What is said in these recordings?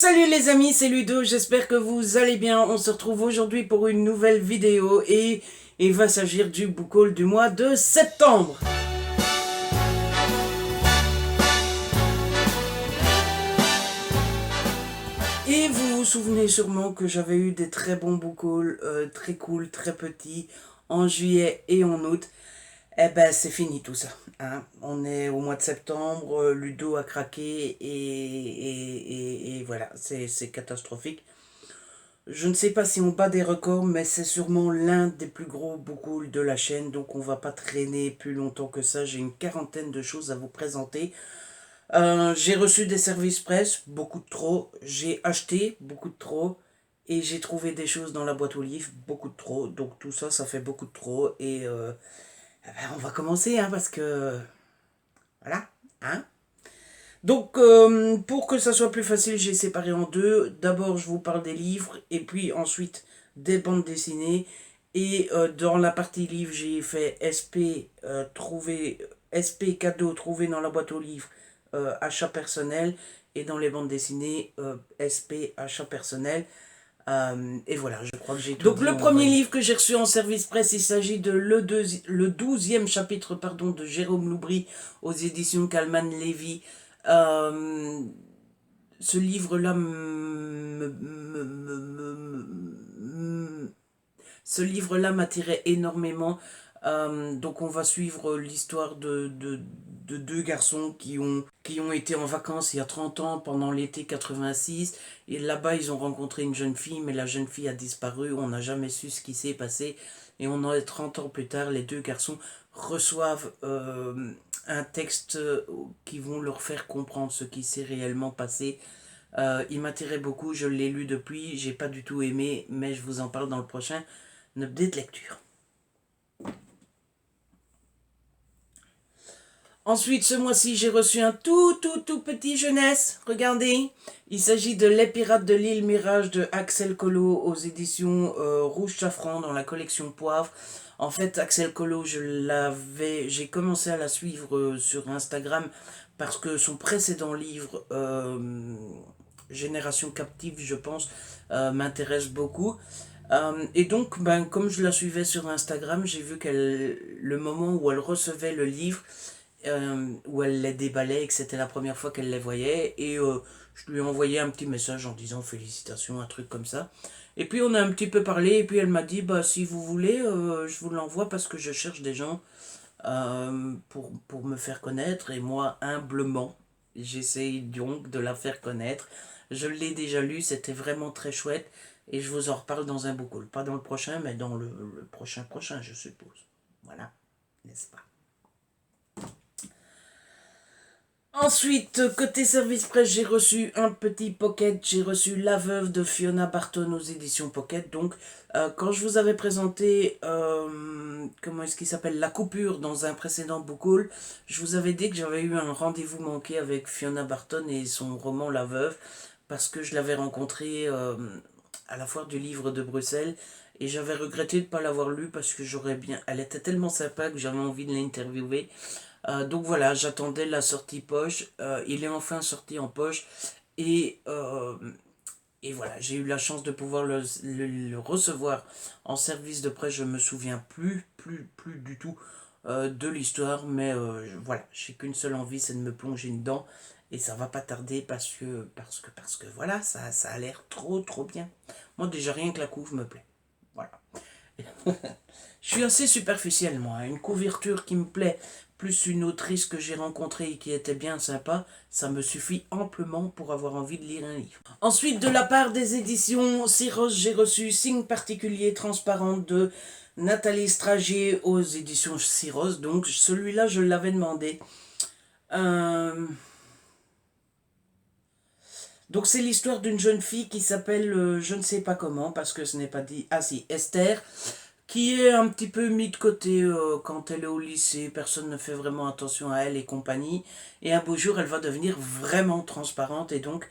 Salut les amis, c'est Ludo, j'espère que vous allez bien. On se retrouve aujourd'hui pour une nouvelle vidéo et il va s'agir du book haul du mois de septembre. Et vous vous souvenez sûrement que j'avais eu des très bons book hauls, très cool, très petits, en juillet et en août. Eh ben c'est fini tout ça, hein. On est au mois de septembre, Ludo a craqué et voilà, c'est catastrophique. Je ne sais pas si on bat des records, mais c'est sûrement l'un des plus gros book hauls de la chaîne, donc on va pas traîner plus longtemps que ça. J'ai une quarantaine de choses à vous présenter. J'ai reçu des services presse, beaucoup de trop. J'ai acheté, beaucoup de trop. Et j'ai trouvé des choses dans la boîte aux livres, beaucoup de trop. Donc tout ça, ça fait beaucoup de trop. Et eh ben, on va commencer, hein, parce que... Voilà, hein. Donc, pour que ça soit plus facile, j'ai séparé en deux. D'abord, je vous parle des livres, et puis ensuite des bandes dessinées. Et dans la partie livres, j'ai fait SP cadeau trouvé dans la boîte aux livres, achat personnel. Et dans les bandes dessinées, SP achat personnel. Et voilà, je crois que j'ai tout donc dit. Donc le premier livre que j'ai reçu en service presse, il s'agit de le 12e chapitre pardon, de Jérôme Loubry aux éditions Calman Lévy. Euh, Ce livre-là ce livre-là m'attirait énormément. Donc on va suivre l'histoire de deux garçons qui ont été en vacances il y a 30 ans pendant l'été 86. Et là-bas ils ont rencontré une jeune fille, mais la jeune fille a disparu, on n'a jamais su ce qui s'est passé. Et on est 30 ans plus tard, les deux garçons reçoivent un texte qui vont leur faire comprendre ce qui s'est réellement passé. Il m'attirait beaucoup, je l'ai lu depuis, j'ai pas du tout aimé, mais je vous en parle dans le prochain update lecture. Ensuite, ce mois-ci, j'ai reçu un tout petit jeunesse. Regardez, il s'agit de Les Pirates de l'île Mirage de Axel Collot aux éditions Rouge Safran dans la collection Poivre. En fait, Axel Collot, j'ai commencé à la suivre sur Instagram parce que son précédent livre, Génération Captive, je pense, m'intéresse beaucoup. Et donc, ben, comme je la suivais sur Instagram, j'ai vu le moment où elle recevait le livre, où elle les déballait et que c'était la première fois qu'elle les voyait. Et je lui ai envoyé un petit message en disant félicitations, un truc comme ça. Et puis on a un petit peu parlé et puis elle m'a dit bah si vous voulez, je vous l'envoie parce que je cherche des gens pour me faire connaître. Et moi, humblement, j'essaye donc de la faire connaître. Je l'ai déjà lu, c'était vraiment très chouette. Et je vous en reparle dans un book haul. Pas dans le prochain, mais dans le prochain, je suppose. Voilà, n'est-ce pas? Ensuite, côté service presse, j'ai reçu un petit pocket. J'ai reçu La Veuve de Fiona Barton aux éditions Pocket. Donc, quand je vous avais présenté, comment est-ce qu'il s'appelle, La Coupure dans un précédent book haul, je vous avais dit que j'avais eu un rendez-vous manqué avec Fiona Barton et son roman La Veuve, parce que je l'avais rencontrée à la foire du livre de Bruxelles. Et j'avais regretté de ne pas l'avoir lu parce que j'aurais bien... Elle était tellement sympa que j'avais envie de l'interviewer. Donc voilà, j'attendais la sortie poche. Il est enfin sorti en poche. Et, euh, et voilà, j'ai eu la chance de pouvoir le recevoir en service de presse. Je me souviens plus du tout de l'histoire. Mais voilà, j'ai qu'une seule envie, c'est de me plonger dedans. Et ça va pas tarder parce que voilà, ça a l'air trop bien. Moi déjà rien que la couve me plaît. Voilà. Je suis assez superficiel, moi. Une couverture qui me plaît, plus une autrice que j'ai rencontrée et qui était bien sympa, ça me suffit amplement pour avoir envie de lire un livre. Ensuite, de la part des éditions Syros, j'ai reçu Signe particulier transparent de Nathalie Stragier aux éditions Syros. Donc, celui-là, je l'avais demandé. Donc, c'est l'histoire d'une jeune fille qui s'appelle, je ne sais pas comment, parce que ce n'est pas dit... Ah si, Esther, qui est un petit peu mis de côté quand elle est au lycée, personne ne fait vraiment attention à elle et compagnie. Et un beau jour, elle va devenir vraiment transparente et donc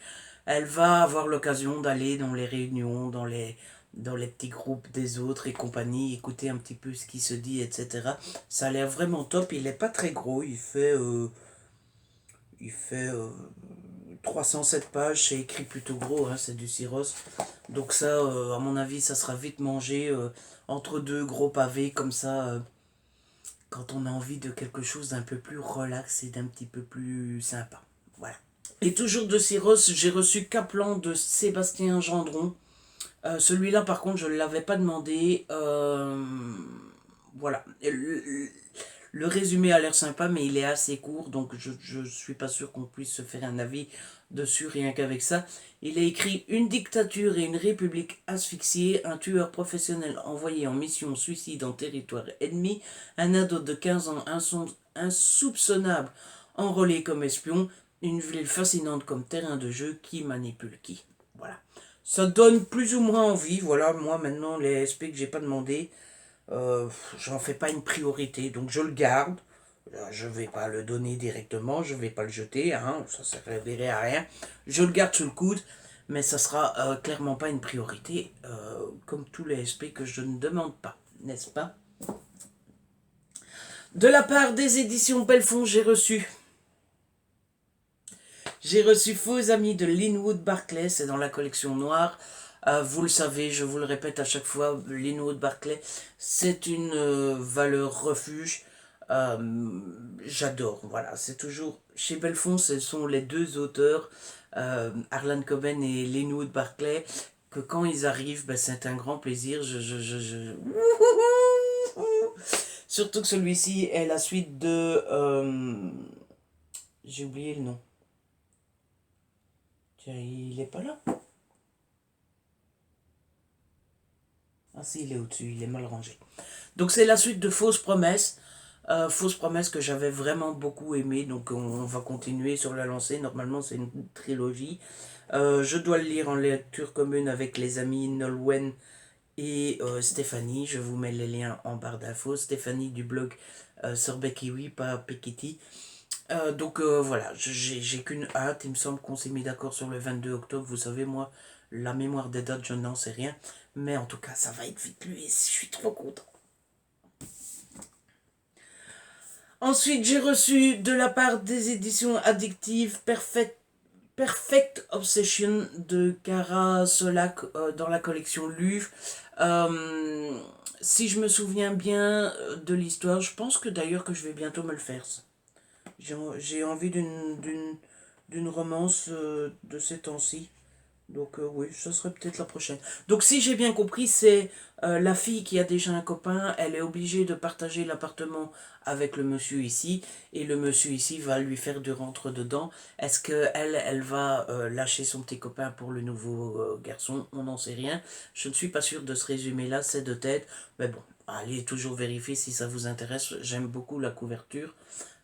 elle va avoir l'occasion d'aller dans les réunions, dans les petits groupes des autres et compagnie, écouter un petit peu ce qui se dit, etc. Ça a l'air vraiment top. Il n'est pas très gros, il fait 307 pages, c'est écrit plutôt gros, hein, c'est du Syros. Donc ça, à mon avis, ça sera vite mangé entre deux gros pavés comme ça, quand on a envie de quelque chose d'un peu plus relax et d'un petit peu plus sympa. Voilà. Et toujours de Syros, j'ai reçu Kaplan de Sébastien Gendron. Celui-là, par contre, je ne l'avais pas demandé. Voilà. Le résumé a l'air sympa, mais il est assez court, donc je suis pas sûr qu'on puisse se faire un avis dessus rien qu'avec ça. Il a écrit une dictature et une république asphyxiée, un tueur professionnel envoyé en mission suicide en territoire ennemi, un ado de 15 ans insoupçonnable enrôlé comme espion, une ville fascinante comme terrain de jeu qui manipule qui. Voilà. Ça donne plus ou moins envie, voilà, moi maintenant les SP que j'ai pas demandé, j'en fais pas une priorité, donc je le garde. Je vais pas le donner directement, je vais pas le jeter, hein, ça ne servirait à rien. Je le garde sous le coude, mais ça sera clairement pas une priorité, comme tous les SP que je ne demande pas, n'est-ce pas? De la part des éditions Belfond, j'ai reçu Faux Amis de Linwood Barclay, c'est dans la collection noire. Vous le savez, je vous le répète à chaque fois, Linwood Barclay, c'est une valeur refuge. J'adore, voilà, c'est toujours chez Belfond, ce sont les deux auteurs, Harlan Coben et Linwood Barclay, que quand ils arrivent, ben, c'est un grand plaisir. Surtout que celui-ci est la suite de... j'ai oublié le nom. Tiens, il est pas là. Ah si, il est au-dessus, il est mal rangé. Donc c'est la suite de Fausses Promesses. Fausses Promesses que j'avais vraiment beaucoup aimé, donc on va continuer sur la lancée. Normalement c'est une trilogie. Je dois le lire en lecture commune avec les amis Nolwenn et Stéphanie. Je vous mets les liens en barre d'infos. Stéphanie du blog Sorbekiwi, pas Pekiti. Donc voilà, j'ai qu'une hâte. Il me semble qu'on s'est mis d'accord sur le 22 octobre. Vous savez, moi, la mémoire des dates, je n'en sais rien. Mais en tout cas, ça va être vite lu et je suis trop content. Ensuite, j'ai reçu de la part des éditions addictives Perfect Obsession de Cara Solac dans la collection Luf. Si je me souviens bien de l'histoire, je pense que d'ailleurs que je vais bientôt me le faire. J'ai envie d'une romance de ces temps-ci. Donc oui, ça serait peut-être la prochaine. Donc si j'ai bien compris, c'est la fille qui a déjà un copain, elle est obligée de partager l'appartement avec le monsieur ici, et le monsieur ici va lui faire du rentre dedans. Est-ce que elle va lâcher son petit copain pour le nouveau garçon? On n'en sait rien. Je ne suis pas sûr de ce résumé-là, c'est de tête. Mais bon, allez toujours vérifier si ça vous intéresse. J'aime beaucoup la couverture.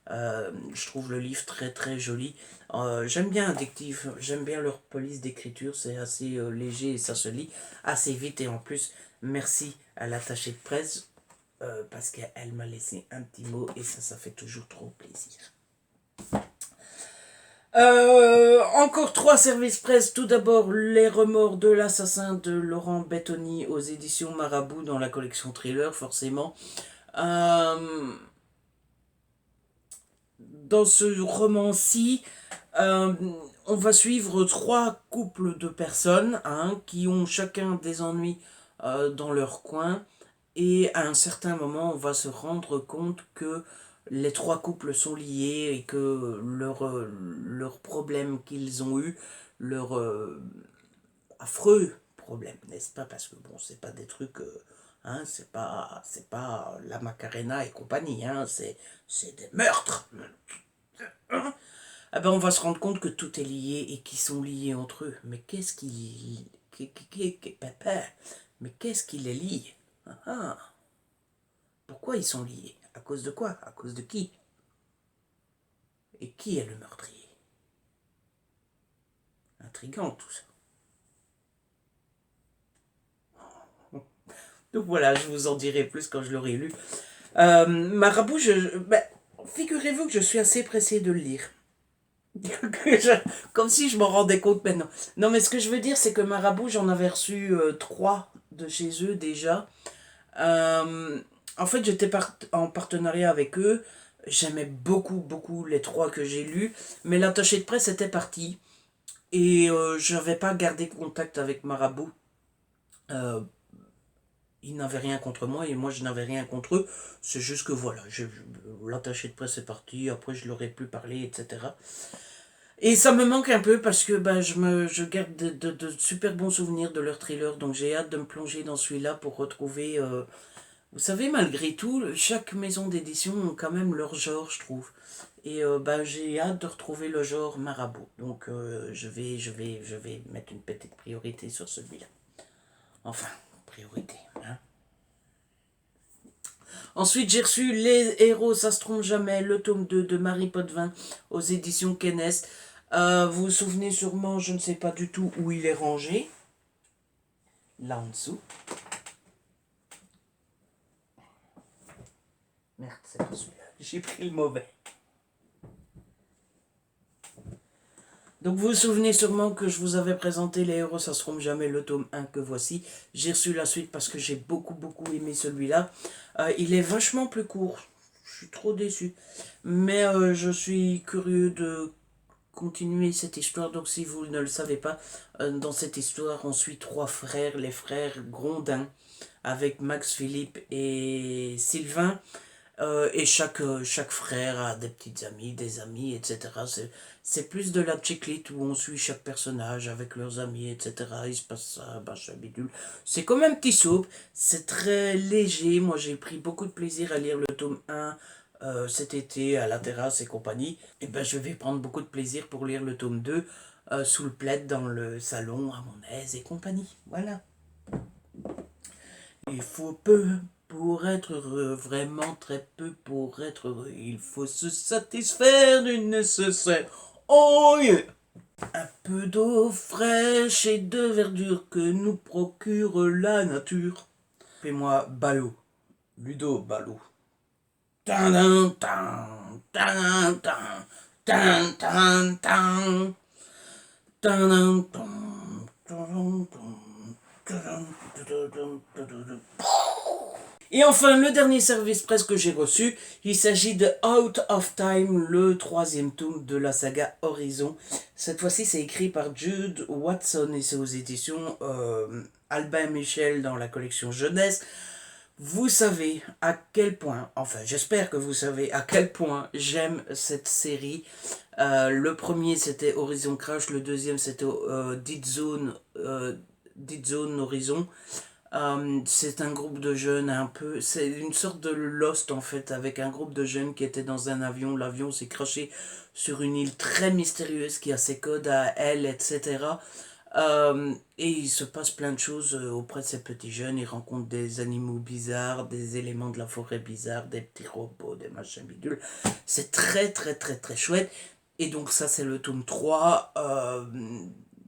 Je trouve le livre très très joli. J'aime bien Addictif, j'aime bien leur police d'écriture, c'est assez léger et ça se lit assez vite. Et en plus, merci à l'attachée de presse parce qu'elle m'a laissé un petit mot et ça fait toujours trop plaisir. Encore 3 services presse. Tout d'abord, Les remords de l'assassin de Laurent Bettoni aux éditions Marabout dans la collection Thriller, forcément. Dans ce roman-ci, euh, on va suivre 3 couples de personnes qui ont chacun des ennuis dans leur coin. Et à un certain moment, on va se rendre compte que les 3 couples sont liés et que leurs problèmes qu'ils ont eus, leurs affreux problèmes, n'est-ce pas? Parce que bon, c'est pas des trucs... c'est pas la Macarena et compagnie, c'est des meurtres. Ah ben on va se rendre compte que tout est lié et qu'ils sont liés entre eux. Mais qu'est-ce qui... Mais qu'est-ce qui les lie? Pourquoi ils sont liés? À cause de quoi? À cause de qui? Et qui est le meurtrier? Intriguant tout ça. Donc voilà, je vous en dirai plus quand je l'aurai lu. Marabout, figurez-vous que je suis assez pressé de le lire. Comme si je m'en rendais compte maintenant. Non, mais ce que je veux dire, c'est que Marabout, j'en avais reçu 3 de chez eux déjà. En fait, j'étais en partenariat avec eux. J'aimais beaucoup, beaucoup les 3 que j'ai lus. Mais l'attaché de presse était parti. Et je n'avais pas gardé contact avec Marabout. Ils n'avaient rien contre moi et moi je n'avais rien contre eux. C'est juste que voilà, l'attaché de presse est parti, après je leur ai plus parlé, etc. Et ça me manque un peu parce que bah, je garde de super bons souvenirs de leur thriller, donc j'ai hâte de me plonger dans celui-là pour retrouver... vous savez, malgré tout, chaque maison d'édition ont quand même leur genre, je trouve. Et bah, j'ai hâte de retrouver le genre marabout. Donc je vais mettre une petite priorité sur celui-là. Enfin, priorité, hein. Ensuite, j'ai reçu Les héros, ça se trompe jamais, le tome 2 de Marie Potvin aux éditions Kennes. Vous vous souvenez sûrement, je ne sais pas du tout où il est rangé. Là en dessous. Merde, c'est pas celui-là. J'ai pris le mauvais. Donc vous vous souvenez sûrement que je vous avais présenté Les héros, ça se trompe jamais, le tome 1 que voici. J'ai reçu la suite parce que j'ai beaucoup aimé celui-là. Il est vachement plus court. Je suis trop déçu. Mais je suis curieux de continuer cette histoire. Donc si vous ne le savez pas, dans cette histoire, on suit trois frères, les frères Grondin, avec Max, Philippe et Sylvain. Et chaque frère a des petites amies, des amis, etc. C'est plus de la chiclite où on suit chaque personnage avec leurs amis, etc. Il se passe ça, machin bidule. C'est comme un petit soap, c'est très léger. Moi j'ai pris beaucoup de plaisir à lire le tome 1 cet été à la terrasse et compagnie. Et ben je vais prendre beaucoup de plaisir pour lire le tome 2 sous le plaid dans le salon à mon aise et compagnie. Voilà. Il faut peu pour être heureux, vraiment très peu pour être heureux. Il faut se satisfaire du nécessaire. Oh yeah! Un peu d'eau fraîche et de verdure que nous procure la nature. Fais-moi Ballot. Ludo Ballot. Tan tan tan tan tan tan tan tan tan Et enfin, le dernier service presse que j'ai reçu, il s'agit de Out of Time, le troisième tome de la saga Horizon. Cette fois-ci, c'est écrit par Jude Watson et c'est aux éditions Albin Michel dans la collection jeunesse. Vous savez à quel point, enfin j'espère que vous savez à quel point j'aime cette série. Le premier c'était Horizon Crash, le deuxième c'était Dead Zone Horizon. C'est un groupe de jeunes un peu, c'est une sorte de Lost en fait, avec un groupe de jeunes qui étaient dans un avion. L'avion s'est crashé sur une île très mystérieuse qui a ses codes à elle, etc. Et il se passe plein de choses auprès de ces petits jeunes. Ils rencontrent des animaux bizarres, des éléments de la forêt bizarres, des petits robots, des machins bidules. C'est très chouette. Et donc ça c'est le tome 3.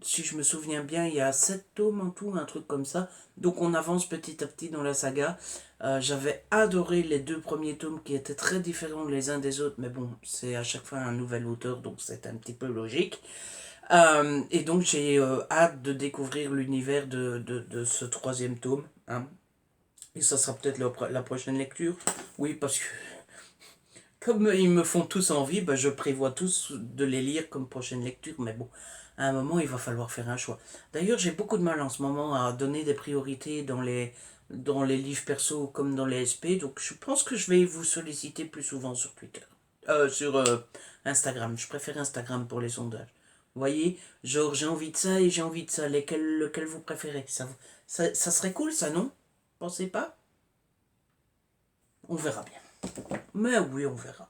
Si je me souviens bien, il y a 7 tomes en tout, un truc comme ça. Donc on avance petit à petit dans la saga. J'avais adoré les deux premiers tomes qui étaient très différents les uns des autres. Mais bon, c'est à chaque fois un nouvel auteur, donc c'est un petit peu logique. Et donc j'ai hâte de découvrir l'univers de ce troisième tome. Hein. Et ça sera peut-être la prochaine lecture. Oui, parce que comme ils me font tous envie, bah, je prévois tous de les lire comme prochaine lecture. Mais bon, à un moment, il va falloir faire un choix. D'ailleurs, j'ai beaucoup de mal en ce moment à donner des priorités dans les livres perso comme dans les SP. Donc je pense que je vais vous solliciter plus souvent sur Twitter. Sur Instagram. Je préfère Instagram pour les sondages. Vous voyez, genre j'ai envie de ça et j'ai envie de ça. Lequel vous préférez ça serait cool ça, non? Pensez pas? On verra bien. Mais oui, on verra.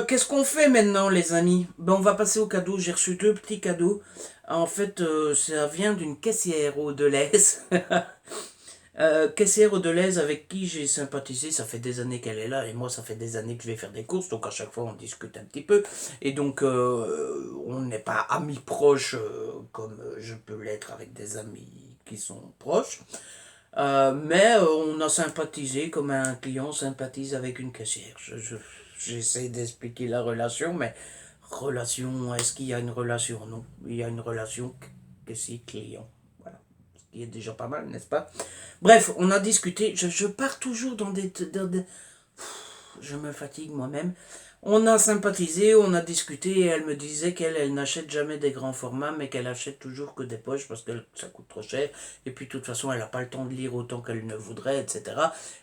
Qu'est-ce qu'on fait maintenant, les amis? Ben, on va passer aux cadeaux. J'ai reçu deux petits cadeaux. En fait, ça vient d'une caissière au Deleuze. Caissière au Deleuze avec qui j'ai sympathisé. Ça fait des années qu'elle est là et moi, ça fait des années que je vais faire des courses. Donc, à chaque fois, on discute un petit peu. Et donc, on n'est pas amis proches comme je peux l'être avec des amis qui sont proches. Mais on a sympathisé comme un client sympathise avec une caissière. J'essaie d'expliquer la relation, mais relation, est-ce qu'il y a une relation? Non, il y a une relation caissier-client. Voilà, ce qui est déjà pas mal, n'est-ce pas? Bref, on a discuté. Je pars toujours dans des... Je me fatigue moi-même. On a sympathisé, on a discuté et elle me disait qu'elle n'achète jamais des grands formats mais qu'elle achète toujours que des poches parce que ça coûte trop cher et puis de toute façon elle n'a pas le temps de lire autant qu'elle ne voudrait, etc.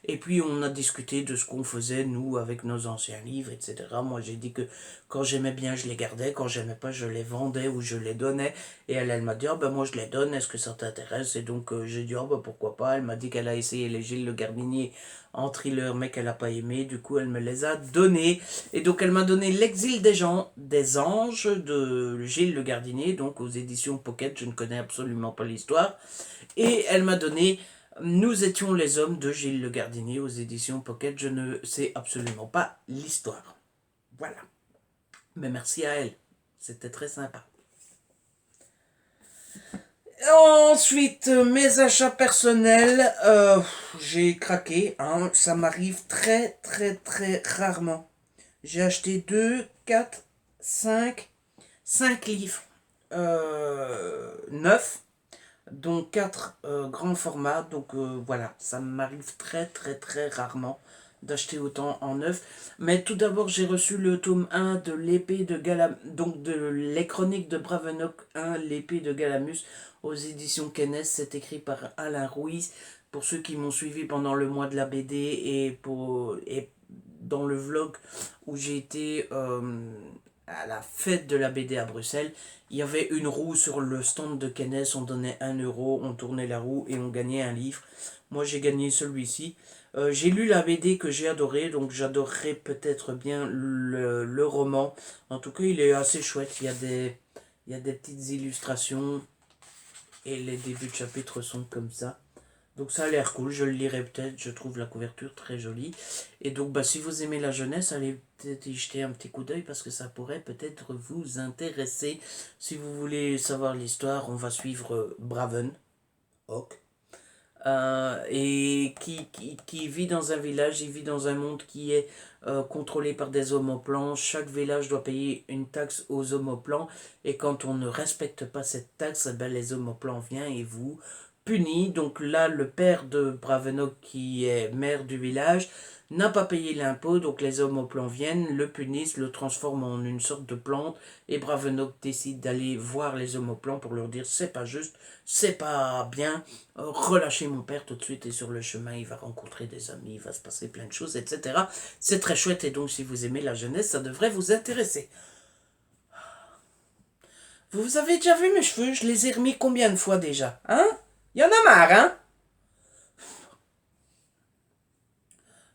Et puis on a discuté de ce qu'on faisait nous avec nos anciens livres, etc. Moi j'ai dit que quand j'aimais bien je les gardais, quand j'aimais pas je les vendais ou je les donnais et elle m'a dit ah ben moi je les donne, est-ce que ça t'intéresse? Et donc j'ai dit ah ben pourquoi pas. Elle m'a dit qu'elle a essayé les Gilles Le Gardinier en thriller mais qu'elle n'a pas aimé, du coup elle me les a donnés. Et donc elle m'a donné L'exil des gens, des anges de Gilles Le Gardinier, donc aux éditions Pocket, je ne connais absolument pas l'histoire. Et elle m'a donné Nous étions les hommes de Gilles Le Gardinier aux éditions Pocket, je ne sais absolument pas l'histoire. Voilà. Mais merci à elle, c'était très sympa. Ensuite, mes achats personnels, j'ai craqué, hein, ça m'arrive très très très rarement. J'ai acheté 2, 4, 5 livres neufs, dont 4 grands formats. Donc voilà, ça m'arrive très très très rarement d'acheter autant en neuf. Mais tout d'abord, j'ai reçu le tome 1 de l'épée de Galamus, donc de Les Chroniques de Bravenock 1, l'épée de Galamus, aux éditions Kennes. C'est écrit par Alain Ruiz. Pour ceux qui m'ont suivi pendant le mois de la BD et dans le vlog où j'ai été à la fête de la BD à Bruxelles, il y avait une roue sur le stand de Kennes, on donnait 1 euro, on tournait la roue et on gagnait un livre. Moi j'ai gagné celui-ci. J'ai lu la BD que j'ai adoré, donc j'adorerais peut-être bien le roman. En tout cas, il est assez chouette, il y a des petites illustrations et les débuts de chapitre sont comme ça. Donc ça a l'air cool, je le lirai peut-être, je trouve la couverture très jolie. Et donc bah, si vous aimez la jeunesse, allez peut-être y jeter un petit coup d'œil parce que ça pourrait peut-être vous intéresser. Si vous voulez savoir l'histoire, on va suivre Braven, Hawk, et qui vit dans un village, il vit dans un monde qui est contrôlé par des hommes au plan. Chaque village doit payer une taxe aux hommes au plan, et quand on ne respecte pas cette taxe, ben, les hommes au plan viennent et vous punissent. Donc là, le père de Bravenock, qui est maire du village, n'a pas payé l'impôt, donc les hommes au plan viennent, le punissent, le transforment en une sorte de plante, et Bravenock décide d'aller voir les hommes au plan pour leur dire c'est pas juste, c'est pas bien, relâchez mon père tout de suite, et sur le chemin il va rencontrer des amis, il va se passer plein de choses, etc. C'est très chouette, et donc si vous aimez la jeunesse, ça devrait vous intéresser. Vous avez déjà vu mes cheveux? Je les ai remis combien de fois déjà? Hein? Il y en a marre, hein?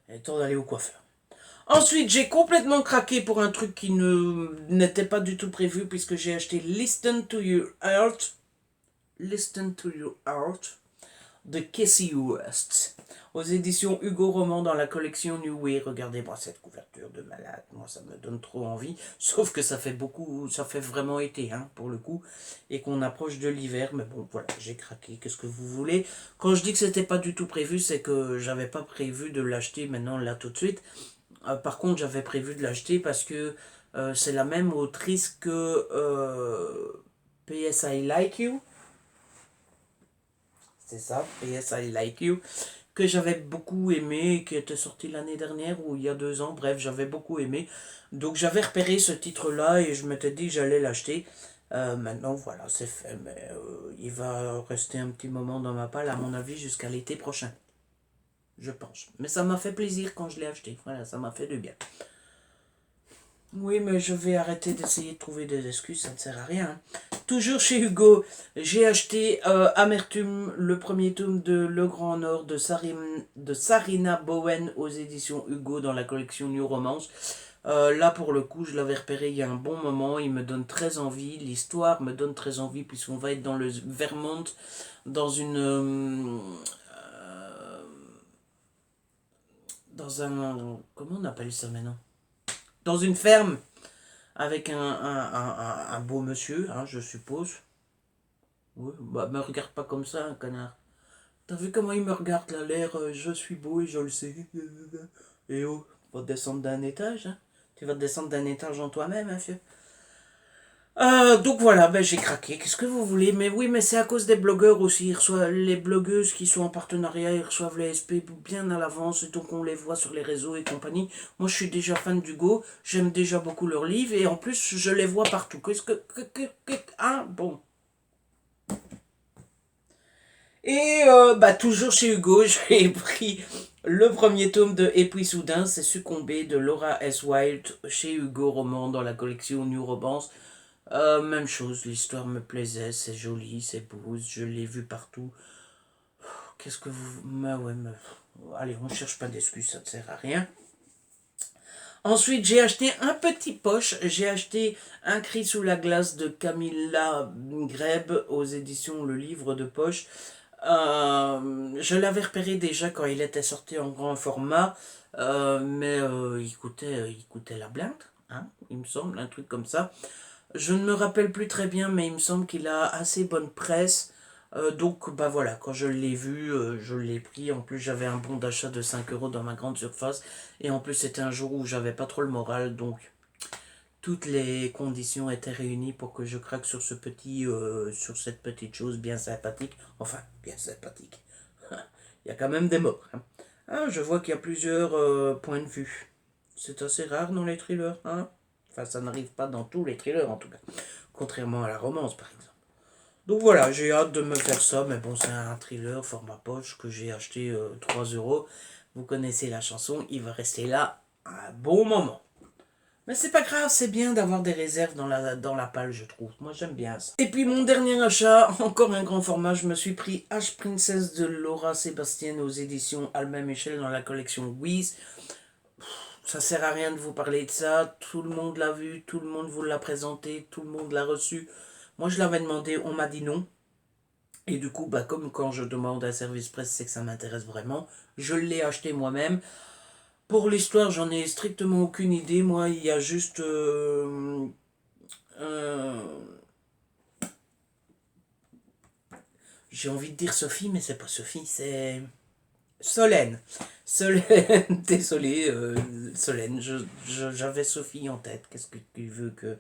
Il est temps d'aller au coiffeur. Ensuite, j'ai complètement craqué pour un truc qui n'était pas du tout prévu, puisque j'ai acheté Listen to Your Heart. Listen to Your Heart de Casey West aux éditions Hugo Roman dans la collection New Way. Regardez-moi cette couverture de malade, moi ça me donne trop envie, sauf que ça fait beaucoup, ça fait vraiment été, hein, pour le coup, et qu'on approche de l'hiver. Mais bon voilà, j'ai craqué, qu'est-ce que vous voulez. Quand je dis que c'était pas du tout prévu, c'est que j'avais pas prévu de l'acheter maintenant là tout de suite. Par contre, j'avais prévu de l'acheter parce que c'est la même autrice que PS I Like You. C'est ça, PS I Like You, que j'avais beaucoup aimé, qui était sorti l'année dernière ou il y a 2 ans, bref, j'avais beaucoup aimé. Donc j'avais repéré ce titre-là et je m'étais dit que j'allais l'acheter. Maintenant, voilà, c'est fait, mais il va rester un petit moment dans ma palle, à mon avis, jusqu'à l'été prochain, je pense. Mais ça m'a fait plaisir quand je l'ai acheté, voilà, ça m'a fait du bien. Oui, mais je vais arrêter d'essayer de trouver des excuses, ça ne sert à rien. Toujours chez Hugo, j'ai acheté Amertume, le premier tome de Le Grand Nord de Sarina Bowen aux éditions Hugo dans la collection New Romance. Là, pour le coup, je l'avais repéré il y a un bon moment, il me donne très envie, l'histoire me donne très envie, puisqu'on va être dans le Vermont, dans dans un... Comment on appelle ça maintenant? Dans une ferme avec un beau monsieur, hein, je suppose. Oui, bah me regarde pas comme ça, un connard. T'as vu comment il me regarde là, l'air je suis beau et je le sais. Et oh, va descendre d'un étage, hein. Tu vas descendre d'un étage en toi-même, hein, fieu. Donc voilà, ben j'ai craqué, qu'est-ce que vous voulez, mais oui, mais c'est à cause des blogueurs aussi, les blogueuses qui sont en partenariat, ils reçoivent les SP bien à l'avance, et donc on les voit sur les réseaux et compagnie. Moi je suis déjà fan d'Hugo, j'aime déjà beaucoup leurs livres, et en plus je les vois partout. Qu'est-ce hein, bon. Et bah toujours chez Hugo, j'ai pris le premier tome de Et puis soudain, c'est Succombé de Laura S. Wilde chez Hugo Roman dans la collection New Romance. Même chose, l'histoire me plaisait, c'est joli, c'est beau, je l'ai vu partout. Qu'est-ce que vous... ouais, allez, on cherche pas d'excuses, ça ne sert à rien. Ensuite, j'ai acheté un petit poche, j'ai acheté Un cri sous la glace de Camilla Greb aux éditions Le Livre de Poche. Je l'avais repéré déjà quand il était sorti en grand format, mais il coûtait la blinde, hein, il me semble, un truc comme ça. Je ne me rappelle plus très bien, mais il me semble qu'il a assez bonne presse. Donc, bah voilà, quand je l'ai vu, je l'ai pris. En plus, j'avais un bon d'achat de 5 € dans ma grande surface. Et en plus, c'était un jour où j'avais pas trop le moral. Donc, toutes les conditions étaient réunies pour que je craque sur sur cette petite chose bien sympathique. Enfin, bien sympathique. Il y a quand même des morts, hein. Ah, je vois qu'il y a plusieurs points de vue. C'est assez rare dans les thrillers, hein. Enfin, ça n'arrive pas dans tous les thrillers en tout cas. Contrairement à la romance par exemple. Donc voilà, j'ai hâte de me faire ça, mais bon, c'est un thriller format poche que j'ai acheté 3 €. Vous connaissez la chanson, il va rester là un bon moment. Mais c'est pas grave, c'est bien d'avoir des réserves dans la palle, je trouve. Moi, j'aime bien ça. Et puis, mon dernier achat, encore un grand format, je me suis pris H Princess de Laura Sébastien aux éditions Albin Michel dans la collection Wiz. Ça sert à rien de vous parler de ça. Tout le monde l'a vu, tout le monde vous l'a présenté, tout le monde l'a reçu. Moi, je l'avais demandé, on m'a dit non. Et du coup, bah, comme quand je demande un service presse, c'est que ça m'intéresse vraiment, je l'ai acheté moi-même. Pour l'histoire, j'en ai strictement aucune idée. Moi, il y a juste euh, j'ai envie de dire Sophie, mais c'est pas Sophie, c'est Solène. Solène, désolé, Solène, j'avais Sophie en tête. Qu'est-ce que tu veux que...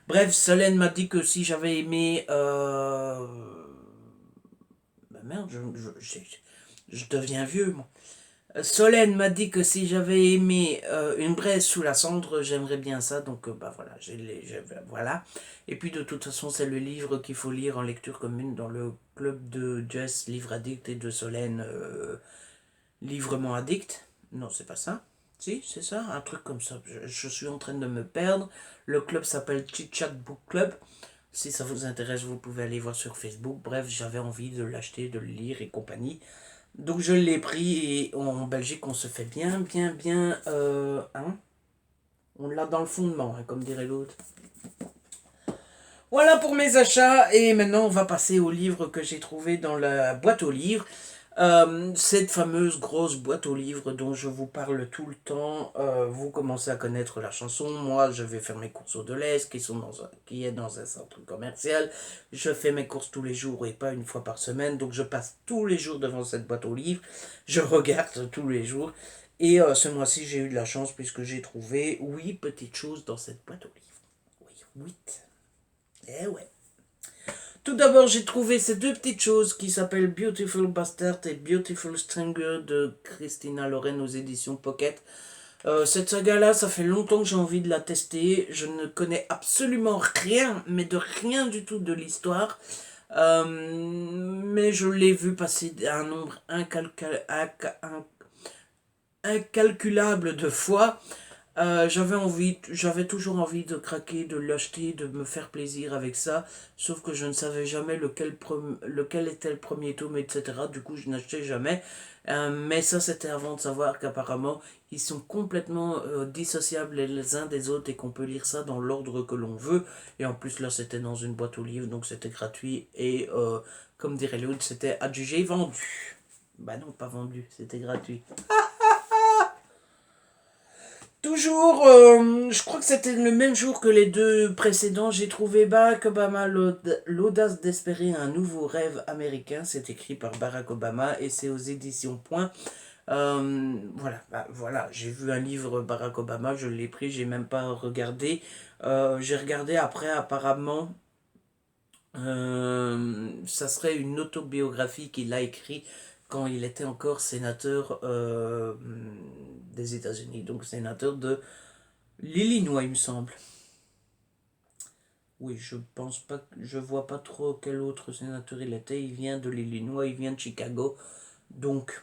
Bref, Solène m'a dit que si j'avais aimé... Bah merde, je deviens vieux, moi. Solène m'a dit que si j'avais aimé Une braise sous la cendre, j'aimerais bien ça. Donc bah voilà, voilà. Et puis de toute façon, c'est le livre qu'il faut lire en lecture commune dans le club de Jess, livre addict, et de Solène, livrement addict. Non, c'est pas ça. Si, c'est ça, un truc comme ça. Je suis en train de me perdre. Le club s'appelle Chit Chat Book Club. Si ça vous intéresse, vous pouvez aller voir sur Facebook. Bref, j'avais envie de l'acheter, de le lire et compagnie. Donc je l'ai pris et en Belgique on se fait bien, hein. On l'a dans le fondement, hein, comme dirait l'autre. Voilà pour mes achats et maintenant on va passer au livre que j'ai trouvé dans la boîte aux livres. Cette fameuse grosse boîte aux livres dont je vous parle tout le temps, vous commencez à connaître la chanson. Moi, je vais faire mes courses au Deleuze, qui est dans un centre commercial. Je fais mes courses tous les jours et pas une fois par semaine, donc je passe tous les jours devant cette boîte aux livres. Je regarde tous les jours. Et ce mois-ci, j'ai eu de la chance puisque j'ai trouvé 8 petites choses dans cette boîte aux livres. Oui, 8. Eh ouais. Tout d'abord, j'ai trouvé ces deux petites choses qui s'appellent Beautiful Bastard et Beautiful Stranger de Christina Loren aux éditions Pocket. Cette saga-là, ça fait longtemps que j'ai envie de la tester. Je ne connais absolument rien, mais de rien du tout de l'histoire. Mais je l'ai vu passer un nombre incalculable de fois. J'avais toujours envie de craquer, de l'acheter, de me faire plaisir avec ça, sauf que je ne savais jamais lequel était le premier tome, etc. Du coup, je n'achetais jamais. Mais ça, c'était avant de savoir qu'apparemment, ils sont complètement dissociables les uns des autres et qu'on peut lire ça dans l'ordre que l'on veut. Et en plus, là, c'était dans une boîte aux livres, donc c'était gratuit. Et comme dirait l'autre, c'était adjugé vendu. Bah non, pas vendu, c'était gratuit. Toujours, je crois que c'était le même jour que les deux précédents, j'ai trouvé Barack Obama, l'audace d'espérer un nouveau rêve américain. C'est écrit par Barack Obama et c'est aux éditions Point. Voilà, voilà, j'ai vu un livre Barack Obama, je l'ai pris, j'ai même pas regardé. J'ai regardé après, apparemment, ça serait une autobiographie qu'il a écrit quand il était encore sénateur des États-Unis, donc sénateur de l'Illinois, il me semble. Oui, je pense pas, je vois pas trop quel autre sénateur il était. Il vient de l'Illinois, il vient de Chicago, donc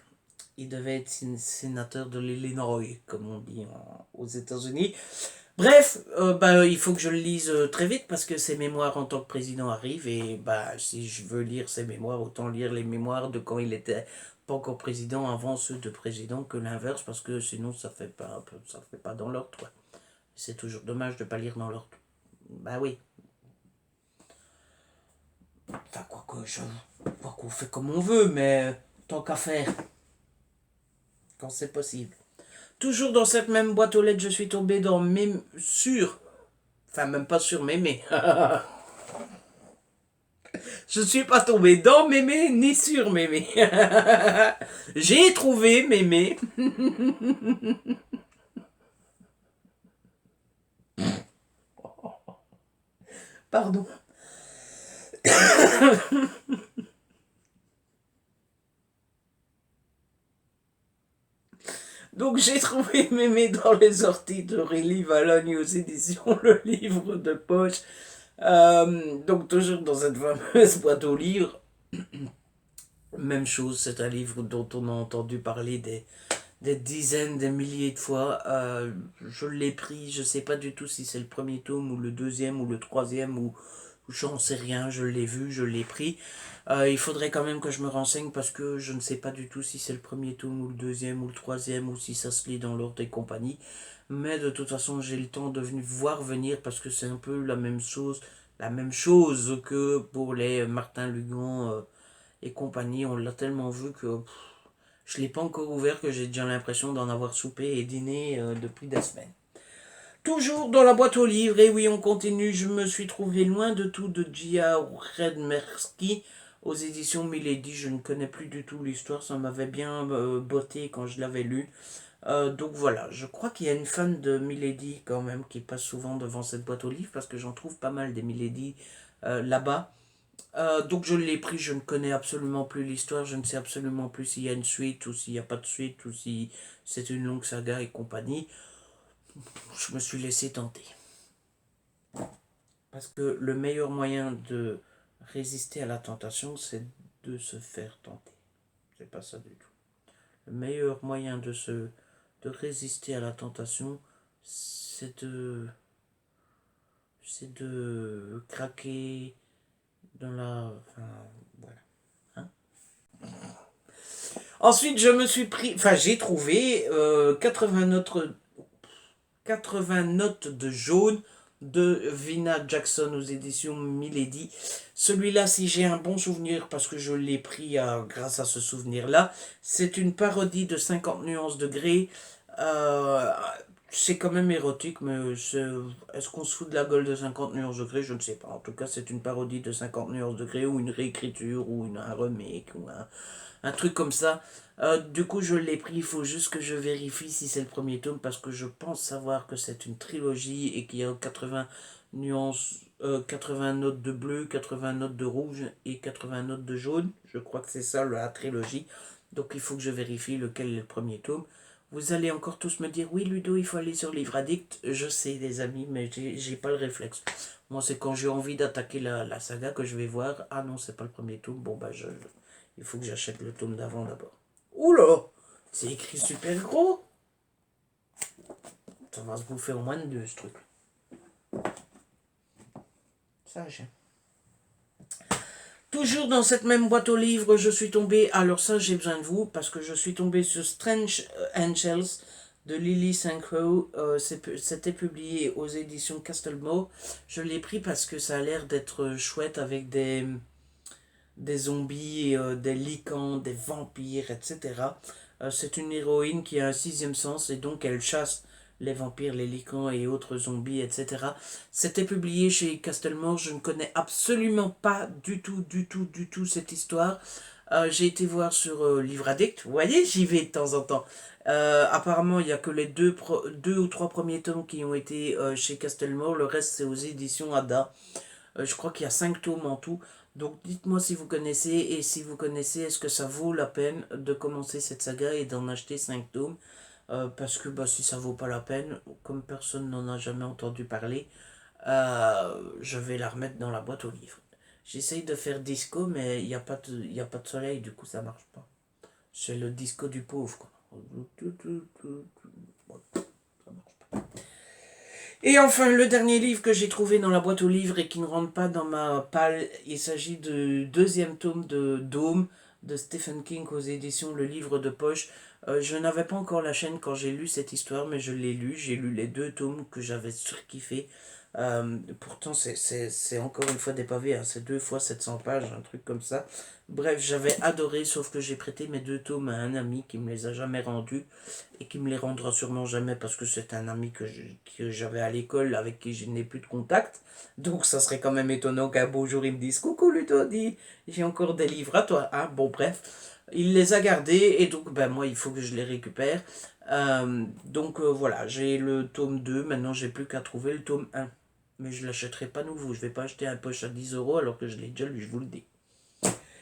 il devait être sénateur de l'Illinois, comme on dit aux États-Unis. Bref, il faut que je le lise très vite parce que ses mémoires en tant que président arrivent et si je veux lire ses mémoires, autant lire les mémoires de quand il était pas encore président avant ceux de président que l'inverse parce que sinon ça fait pas dans l'ordre, quoi. C'est toujours dommage de pas lire dans l'ordre. Bah oui. Enfin, quoi qu'on fait comme on veut, mais tant qu'à faire, quand c'est possible. Toujours dans cette même boîte aux lettres, je suis tombé dans enfin même pas sur Mémé. Je suis pas tombé dans Mémé ni sur Mémé. J'ai trouvé Mémé. Pardon. Donc j'ai trouvé Mémé dans les orties d'Aurélie Valogne aux éditions Le Livre de Poche. Donc toujours dans cette fameuse boîte aux livres. Même chose, c'est un livre dont on a entendu parler des dizaines, des milliers de fois. Je l'ai pris, je sais pas du tout si c'est le premier tome ou le deuxième ou le troisième ou j'en sais rien, je l'ai vu, je l'ai pris. Il faudrait quand même que je me renseigne parce que je ne sais pas du tout si c'est le premier tome ou le deuxième ou le troisième ou si ça se lit dans l'ordre et compagnie. Mais de toute façon, j'ai le temps de voir venir parce que c'est un peu la même chose que pour les Martin Lugan et compagnie. On l'a tellement vu que je ne l'ai pas encore ouvert que j'ai déjà l'impression d'en avoir soupé et dîné depuis des semaines. Toujours dans la boîte aux livres, et oui, on continue. Je me suis trouvé loin de tout de Gia Redmersky aux éditions Milady. Je ne connais plus du tout l'histoire, ça m'avait bien botté quand je l'avais lu. Donc voilà, je crois qu'il y a une fan de Milady quand même qui passe souvent devant cette boîte aux livres parce que j'en trouve pas mal des Milady là-bas. Donc je l'ai pris, je ne connais absolument plus l'histoire, je ne sais absolument plus s'il y a une suite ou s'il n'y a pas de suite ou si c'est une longue saga et compagnie. Je me suis laissé tenter. Parce que le meilleur moyen de résister à la tentation, c'est de se faire tenter. C'est pas ça du tout. Le meilleur moyen de résister à la tentation, c'est de craquer dans la... Enfin, voilà. Hein. Ensuite, j'ai trouvé 80 notes de jaune de Vina Jackson aux éditions Milady. Celui-là, si j'ai un bon souvenir, parce que je l'ai pris grâce à ce souvenir-là, c'est une parodie de 50 nuances de gris. Euh, c'est quand même érotique, mais est-ce qu'on se fout de la gueule de 50 nuances de gris? Je ne sais pas. En tout cas, c'est une parodie de 50 nuances de gris, ou une réécriture, ou un remake, ou un truc comme ça. Du coup, je l'ai pris. Il faut juste que je vérifie si c'est le premier tome parce que je pense savoir que c'est une trilogie et qu'il y a 80 nuances, 80 notes de bleu, 80 notes de rouge et 80 notes de jaune. Je crois que c'est ça la trilogie. Donc il faut que je vérifie lequel est le premier tome. Vous allez encore tous me dire oui Ludo, il faut aller sur Livre Addict. Je sais les amis, mais j'ai pas le réflexe. Moi c'est quand j'ai envie d'attaquer la saga que je vais voir. Ah non, c'est pas le premier tome. Bon il faut que j'achète le tome d'avant d'abord. Oula, c'est écrit super gros. Ça va se bouffer au moins de deux, ce truc. Ça, j'aime. Toujours dans cette même boîte aux livres, je suis tombé. Alors, ça, j'ai besoin de vous parce que je suis tombé sur Strange Angels de Lily Sankro. C'était publié aux éditions Castlemore. Je l'ai pris parce que ça a l'air d'être chouette avec des zombies, des lycans, des vampires, etc. C'est une héroïne qui a un sixième sens et donc elle chasse les vampires, les lycans et autres zombies, etc. C'était publié chez Castlemore, je ne connais absolument pas du tout cette histoire. J'ai été voir sur Livre Addict. Vous voyez, j'y vais de temps en temps. Apparemment, il n'y a que les deux ou trois premiers tomes qui ont été chez Castelmore. Le reste, c'est aux éditions Ada. Je crois qu'il y a 5 tomes en tout. Donc dites-moi si vous connaissez, et si vous connaissez, est-ce que ça vaut la peine de commencer cette saga et d'en acheter 5 tomes. Parce que bah, si ça vaut pas la peine, comme personne n'en a jamais entendu parler, je vais la remettre dans la boîte aux livres. J'essaye de faire disco, mais il y a pas de soleil, du coup ça marche pas. C'est le disco du pauvre, quoi. Ça marche pas. Et enfin, le dernier livre que j'ai trouvé dans la boîte aux livres et qui ne rentre pas dans ma palle, il s'agit du deuxième tome de Dome de Stephen King aux éditions Le Livre de Poche. Je n'avais pas encore la chaîne quand j'ai lu cette histoire, mais je l'ai lu. J'ai lu les 2 tomes que j'avais surkiffé. Pourtant, c'est encore une fois des pavés, hein. C'est 2 fois 700 pages, un truc comme ça. Bref, j'avais adoré, sauf que j'ai prêté mes 2 tomes à un ami qui me les a jamais rendus et qui me les rendra sûrement jamais parce que c'est un ami que j'avais à l'école avec qui je n'ai plus de contact. Donc ça serait quand même étonnant qu'un beau jour il me dise coucou Ludo, dit j'ai encore des livres à toi. Hein, bon bref, il les a gardés et donc ben moi il faut que je les récupère. Donc voilà, j'ai le tome 2, maintenant j'ai plus qu'à trouver le tome 1. Mais je l'achèterai pas nouveau, je vais pas acheter un poche à 10 € alors que je l'ai déjà lu, je vous le dis.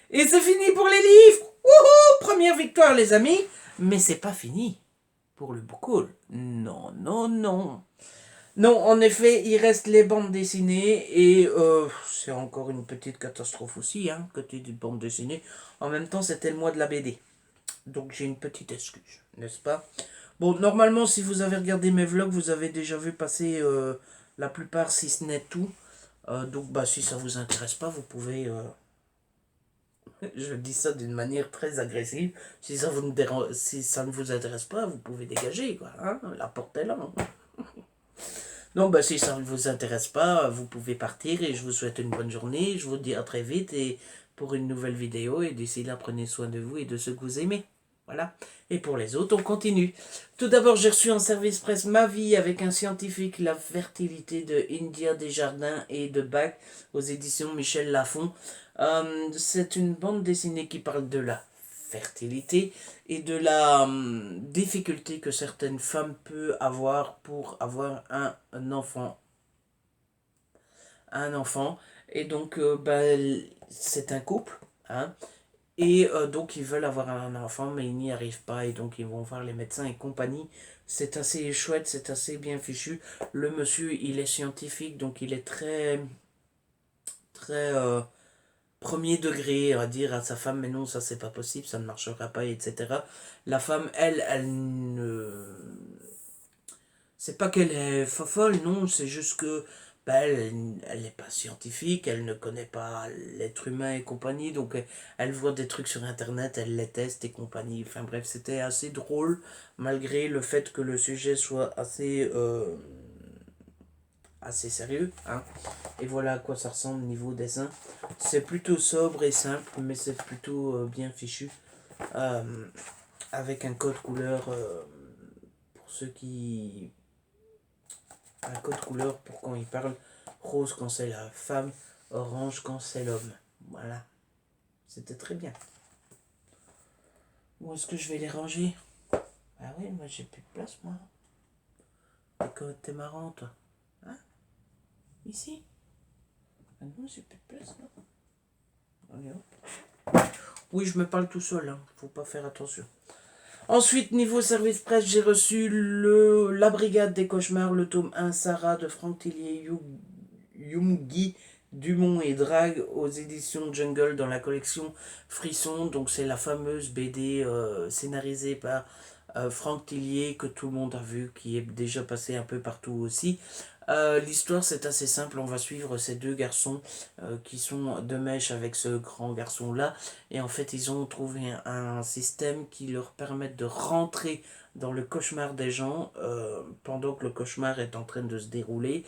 Et c'est fini pour les livres. Wouhou, première victoire les amis. Mais c'est pas fini pour le book haul. Non, non, non. Non, en effet, il reste les bandes dessinées et c'est encore une petite catastrophe aussi, hein, côté des bandes dessinées. En même temps, c'était le mois de la BD. Donc j'ai une petite excuse, n'est-ce pas? Bon, normalement, si vous avez regardé mes vlogs, vous avez déjà vu passer la plupart, si ce n'est tout. Donc, bah, si ça vous intéresse pas, vous pouvez je dis ça d'une manière très agressive. Si ça ne vous intéresse pas, vous pouvez dégager, quoi. Hein, la porte est là. Hein. Non, bah si ça ne vous intéresse pas, vous pouvez partir et je vous souhaite une bonne journée. Je vous dis à très vite et pour une nouvelle vidéo. Et d'ici là, prenez soin de vous et de ceux que vous aimez. Voilà. Et pour les autres, on continue. Tout d'abord, j'ai reçu en service presse Ma vie avec un scientifique, la fertilité de India Desjardins et de Bach aux éditions Michel Lafon. C'est une bande dessinée qui parle de la fertilité et de la difficulté que certaines femmes peuvent avoir pour avoir un enfant. Un enfant. Et donc, c'est un couple. Hein, et donc ils veulent avoir un enfant mais ils n'y arrivent pas et donc ils vont voir les médecins et compagnie. C'est assez chouette, c'est assez bien fichu. Le monsieur il est scientifique donc il est très très premier degré à dire à sa femme mais non ça c'est pas possible, ça ne marchera pas etc. La femme elle ne... C'est pas qu'elle est folle, non, c'est juste que bah, elle n'est pas scientifique, elle ne connaît pas l'être humain et compagnie, donc elle voit des trucs sur internet, elle les teste et compagnie. Enfin bref, c'était assez drôle, malgré le fait que le sujet soit assez sérieux. Hein. Et voilà à quoi ça ressemble niveau dessin. C'est plutôt sobre et simple, mais c'est plutôt bien fichu. Euh, avec un code couleur pour ceux qui un code couleur pour quand il parle, rose quand c'est la femme, orange quand c'est l'homme. Voilà. C'était très bien. Où est-ce que je vais les ranger? Ah oui, moi j'ai plus de place, moi. T'es marrant, toi. Hein? Ici? Ah non, j'ai plus de place, là. Allez, hop. Oui, je me parle tout seul, hein. Faut pas faire attention. Ensuite, niveau service presse, j'ai reçu La Brigade des Cauchemars, le tome 1, Sarah de Franck Tillier Yumgi, Dumont et Drag aux éditions Jungle dans la collection Frisson. Donc c'est la fameuse BD scénarisée par Franck Tillier que tout le monde a vu, qui est déjà passé un peu partout aussi. L'histoire c'est assez simple, on va suivre ces 2 garçons qui sont de mèche avec ce grand garçon là et en fait ils ont trouvé un système qui leur permet de rentrer dans le cauchemar des gens pendant que le cauchemar est en train de se dérouler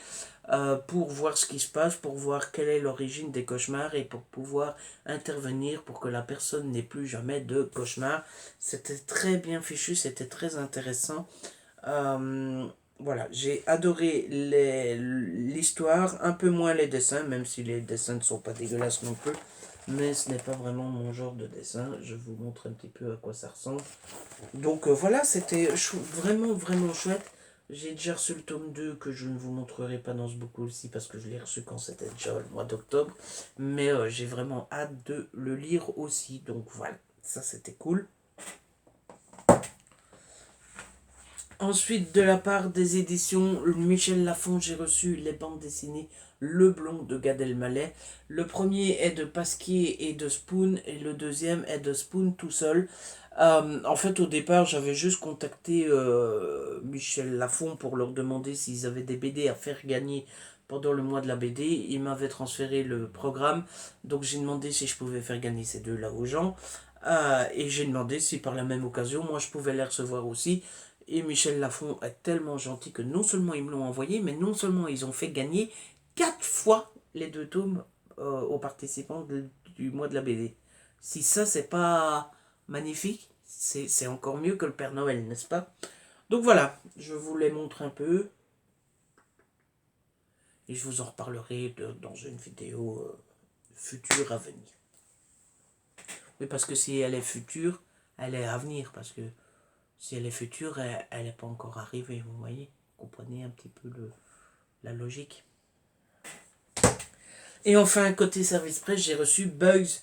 pour voir ce qui se passe, pour voir quelle est l'origine des cauchemars et pour pouvoir intervenir pour que la personne n'ait plus jamais de cauchemar. C'était très bien fichu, c'était très intéressant. Voilà, j'ai adoré l'histoire, un peu moins les dessins, même si les dessins ne sont pas dégueulasses non plus. mais ce n'est pas vraiment mon genre de dessin. Je vous montre un petit peu à quoi ça ressemble. Donc voilà, c'était vraiment, vraiment chouette. J'ai déjà reçu le tome 2 que je ne vous montrerai pas dans ce book aussi parce que je l'ai reçu quand c'était déjà le mois d'octobre. Mais j'ai vraiment hâte de le lire aussi. Donc voilà, ça c'était cool. Ensuite, de la part des éditions Michel Lafon, j'ai reçu les bandes dessinées Le Blond de Gad Elmaleh. Le premier est de Pasquier et de Spoon, et le deuxième est de Spoon tout seul. En fait, au départ, j'avais juste contacté Michel Lafon pour leur demander s'ils avaient des BD à faire gagner pendant le mois de la BD. Il m'avait transféré le programme, donc j'ai demandé si je pouvais faire gagner ces deux-là aux gens. Et j'ai demandé si par la même occasion, moi je pouvais les recevoir aussi. Et Michel Lafon est tellement gentil que non seulement ils me l'ont envoyé, mais non seulement ils ont fait gagner 4 fois les 2 tomes aux participants du mois de la BD. Si ça, c'est pas magnifique, c'est encore mieux que le Père Noël, n'est-ce pas? Donc voilà, je vous les montre un peu. Et je vous en reparlerai dans une vidéo future à venir. Oui, parce que si elle est future, elle est à venir. Parce que si elle est future, elle n'est pas encore arrivée, vous voyez. Comprenez un petit peu la logique. Et enfin, côté service presse, j'ai reçu Bugs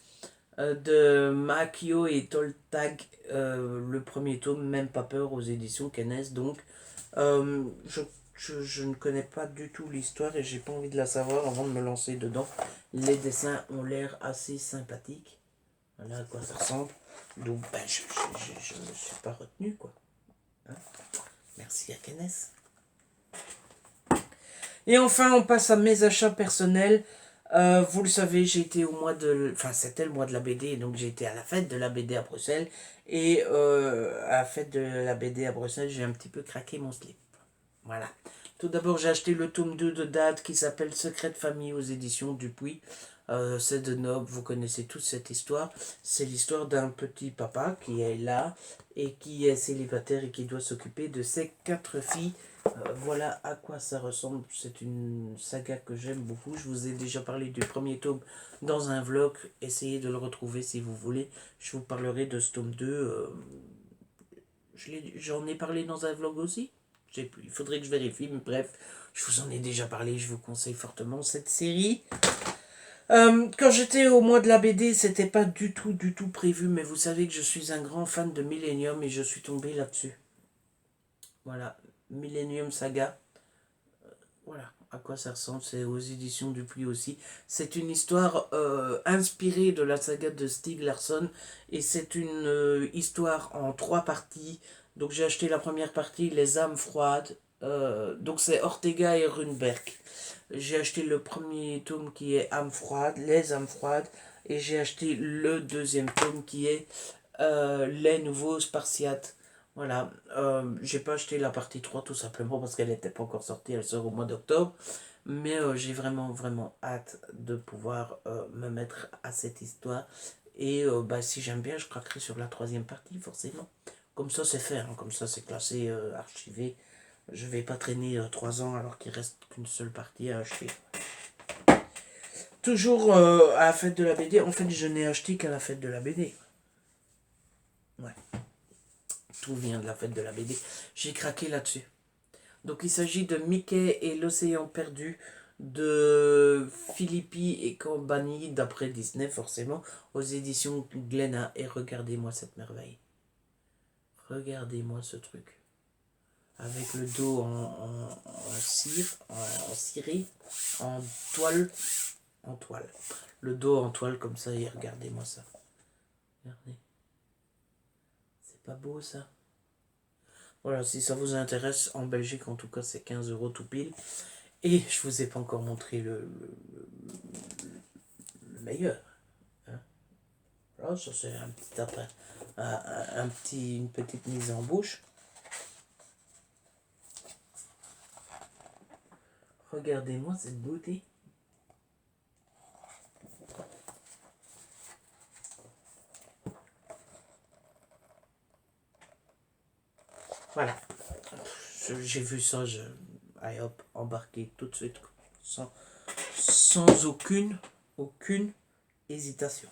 de Makio et Toltag, le premier tome, Même pas peur, aux éditions Kennes. Donc, je ne connais pas du tout l'histoire et j'ai pas envie de la savoir avant de me lancer dedans. Les dessins ont l'air assez sympathiques. Voilà à quoi ça ressemble. Donc, ben, je ne me suis pas retenu, quoi. Hein. Merci à Kennes. Et enfin, on passe à mes achats personnels. Vous le savez, j'ai été au mois de... Enfin, c'était le mois de la BD, donc j'ai été à la fête de la BD à Bruxelles. Et à la fête de la BD à Bruxelles, j'ai un petit peu craqué mon slip. Voilà. Tout d'abord, j'ai acheté le tome 2 de Dad qui s'appelle Secret de famille aux éditions Dupuis. C'est de Nob, vous connaissez toute cette histoire. C'est l'histoire d'un petit papa qui est là et qui est célibataire et qui doit s'occuper de ses 4 filles. Voilà à quoi ça ressemble. C'est une saga que j'aime beaucoup. Je vous ai déjà parlé du premier tome dans un vlog. Essayez de le retrouver si vous voulez. Je vous parlerai de ce tome 2. J'en ai parlé dans un vlog aussi. Il faudrait que je vérifie, mais bref, je vous en ai déjà parlé. Je vous conseille fortement cette série. Quand j'étais au mois de la BD, c'était pas du tout prévu, mais vous savez que je suis un grand fan de Millennium et je suis tombé là-dessus. Voilà, Millennium Saga. Voilà à quoi ça ressemble, c'est aux éditions Dupuis aussi. C'est une histoire inspirée de la saga de Stieg Larsson et c'est une histoire en 3 parties. Donc j'ai acheté la première partie, Les âmes froides. Donc c'est Ortega et Runberg. J'ai acheté le premier tome qui est âmes froides, Les âmes froides. Et j'ai acheté le deuxième tome qui est Les nouveaux spartiates. Voilà, j'ai pas acheté la partie 3 tout simplement parce qu'elle n'était pas encore sortie, elle sort au mois d'octobre. Mais j'ai vraiment, vraiment hâte de pouvoir me mettre à cette histoire. Et bah, si j'aime bien, je craquerai sur la 3e partie, forcément. Comme ça, c'est fait, hein, comme ça, c'est classé, archivé. Je vais pas traîner 3 ans alors qu'il reste qu'une seule partie à acheter. Toujours à la fête de la BD, en fait, je n'ai acheté qu'à la fête de la BD. Ouais. Tout vient de la fête de la BD. J'ai craqué là-dessus. Donc il s'agit de Mickey et l'océan perdu de Philippi et compagnie, d'après Disney forcément, aux éditions Glénat. Et regardez-moi cette merveille. Regardez-moi ce truc. Avec le dos en cire, en ciré, en toile. En toile. Le dos en toile comme ça et regardez-moi ça. Regardez. C'est pas beau ça? Voilà, si ça vous intéresse, en Belgique en tout cas c'est 15 € tout pile. Et je vous ai pas encore montré le meilleur. Hein. Voilà, ça c'est un petit tapin, une petite mise en bouche. Regardez-moi cette beauté. Voilà. J'ai vu ça, allez hop, embarqué tout de suite. Sans aucune hésitation.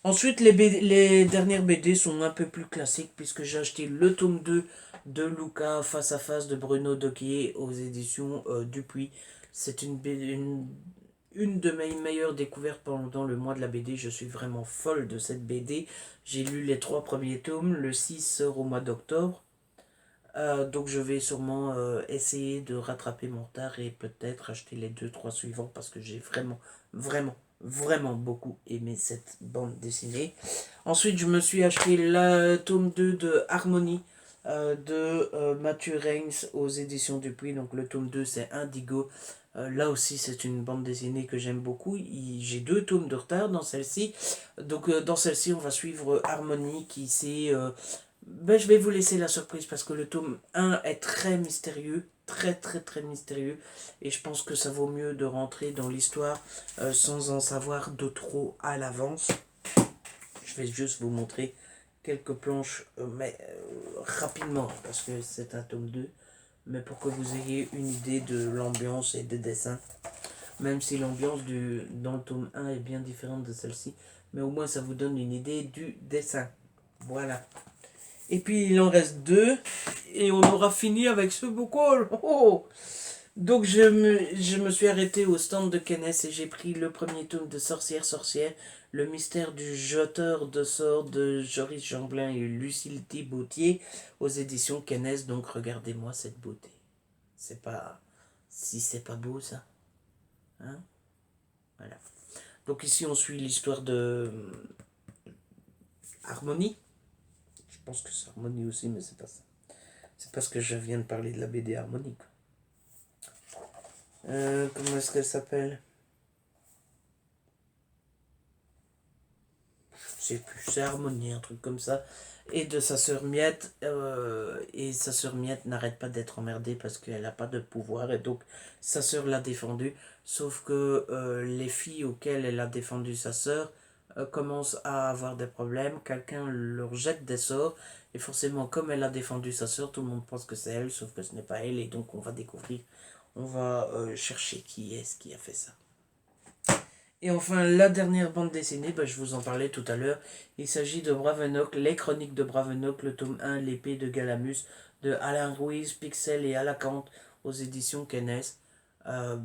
Ensuite, les dernières BD sont un peu plus classiques puisque j'ai acheté le tome 2 de Luca Face à Face de Bruno Doquier aux éditions Dupuis. C'est une de mes meilleures découvertes pendant le mois de la BD. Je suis vraiment folle de cette BD. J'ai lu les 3 premiers tomes. Le 6 sort au mois d'octobre. Donc je vais sûrement essayer de rattraper mon retard et peut-être acheter les 2-3 suivants parce que j'ai vraiment beaucoup aimé cette bande dessinée. Ensuite je me suis acheté le tome 2 de Harmonie de Mathieu Reigns aux éditions Dupuis. Donc le tome 2 c'est Indigo. Là aussi c'est une bande dessinée que j'aime beaucoup. J'ai 2 tomes de retard dans celle-ci. Donc dans celle-ci on va suivre Harmonie qui s'est... je vais vous laisser la surprise parce que le tome 1 est très mystérieux, très mystérieux, et je pense que ça vaut mieux de rentrer dans l'histoire sans en savoir de trop à l'avance. Je vais juste vous montrer quelques planches, mais rapidement, parce que c'est un tome 2, mais pour que vous ayez une idée de l'ambiance et des dessins, même si l'ambiance dans le tome 1 est bien différente de celle-ci, mais au moins ça vous donne une idée du dessin. Voilà. Et puis il en reste 2. Et on aura fini avec ce bocal. Oh. Donc je me suis arrêté au stand de Kennes et j'ai pris le premier tome de Sorcière, le mystère du jeteur de sorts de Joris Jamblin et Lucille Thibautier aux éditions Kennes. Donc regardez-moi cette beauté. C'est pas... Si c'est pas beau ça. Hein? Voilà. Donc ici on suit l'histoire de Harmonie. Je pense que c'est Harmonie aussi, mais c'est pas ça. C'est parce que je viens de parler de la BD Harmonie. Comment est-ce qu'elle s'appelle? Je sais plus, c'est Harmonie, un truc comme ça. Et de sa sœur Miette. Et sa sœur Miette n'arrête pas d'être emmerdée parce qu'elle n'a pas de pouvoir. Et donc sa sœur l'a défendue. Sauf que les filles auxquelles elle a défendu sa sœur commencent à avoir des problèmes. Quelqu'un leur jette des sorts. Et forcément, comme elle a défendu sa sœur, tout le monde pense que c'est elle, sauf que ce n'est pas elle. Et donc on va découvrir. On va chercher qui est-ce qui a fait ça. Et enfin, la dernière bande dessinée, je vous en parlais tout à l'heure. Il s'agit de Bravenock, les chroniques de Bravenock, le tome 1, l'épée de Galamus, de Alain Ruiz, Pixel et Alacante, aux éditions Kennes.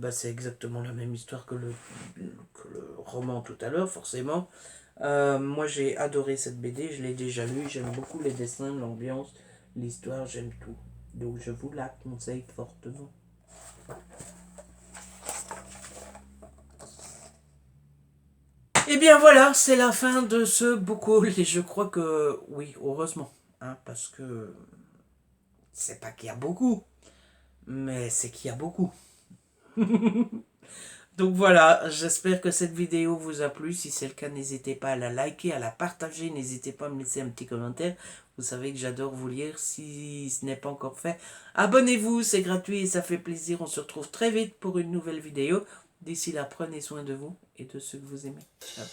C'est exactement la même histoire que le roman tout à l'heure, forcément. Moi, j'ai adoré cette BD, je l'ai déjà lue. J'aime beaucoup les dessins, l'ambiance, l'histoire, j'aime tout. Donc, je vous la conseille fortement. Et bien voilà, c'est la fin de ce bocal et je crois que, oui, heureusement, hein, parce que c'est pas qu'il y a beaucoup, mais c'est qu'il y a beaucoup. Donc voilà, j'espère que cette vidéo vous a plu. Si c'est le cas, n'hésitez pas à la liker, à la partager, n'hésitez pas à me laisser un petit commentaire. Vous savez que j'adore vous lire. Si ce n'est pas encore fait, abonnez-vous, c'est gratuit et ça fait plaisir. On se retrouve très vite pour une nouvelle vidéo. D'ici là, prenez soin de vous et de ceux que vous aimez. Ciao.